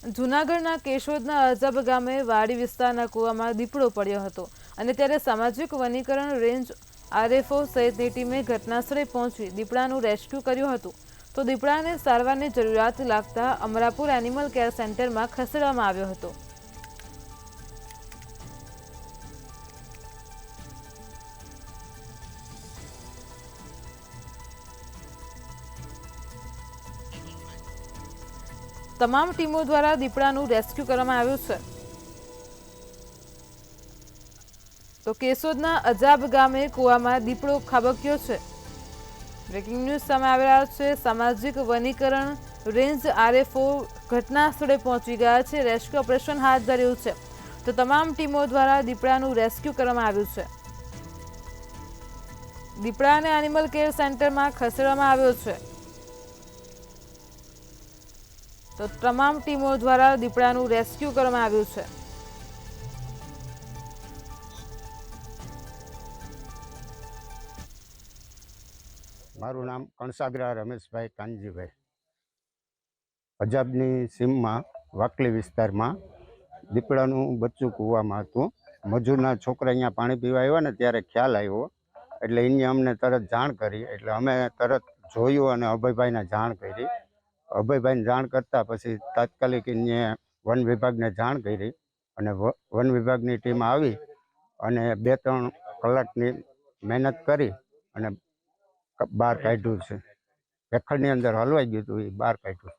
જૂનાગઢના કેશોદના અજબ ગામે વાડી વિસ્તારના કૂવામાં દીપડો પડ્યો હતો અને ત્યારે સામાજિક વનીકરણ રેન્જ આરએફઓ સહિતની ટીમે ઘટનાસ્થળે પહોંચી દીપડાનું રેસ્ક્યુ કર્યું હતું. તો દીપડાને સારવારની જરૂરિયાત લાગતા અમરાપુર એનિમલ કેર સેન્ટરમાં ખસેડવામાં આવ્યો હતો. તમામ ટીમો દ્વારા દીપડાનું રેસ્ક્યુ કરવામાં આવ્યું છે. તો કેશોદના અજાબ ગામે કૂવામાં દીપડો ખાબક્યો છે. બ્રેકિંગ ન્યૂઝ સામે આવી રહ્યા છે. સામાજિક વનીકરણ રેન્જ આરએફઓ ઘટના સ્થળે પહોંચી ગયા છે, રેસ્ક્યુ ઓપરેશન હાથ ધર્યું છે. તો તમામ ટીમો દ્વારા દીપડાનું રેસ્ક્યુ કરવામાં આવ્યું છે. દીપડાને એનિમલ કેર સેન્ટરમાં ખસેડવામાં આવ્યો છે. તો તમામ ટીમો દ્વારા દીપડાનું રેસ્ક્યુ કરવામાં આવ્યું છે. મારું નામ કણસાગરા રમેશભાઈ કાનજીભાઈ. અજાબની સીમમાં વાકલી વિસ્તારમાં દીપડાનું બચ્ચું કૂવામાં હતું. મજૂરના છોકરા અહીંયા પાણી પીવા આવ્યા ને ત્યારે ખ્યાલ આવ્યો, એટલે એને અમને તરત જાણ કરી. એટલે અમે તરત જોયું અને અભયભાઈને જાણ કરી. અભયભાઈને જાણ કરતાં પછી તાત્કાલિક એને વન વિભાગને જાણ કરી અને વન વિભાગની ટીમ આવી અને 2-3 કલાકની મહેનત કરી અને બહાર કાઢ્યું છે. રેખડની અંદર હલવાઈ ગયું હતું, એ બહાર કાઢ્યું.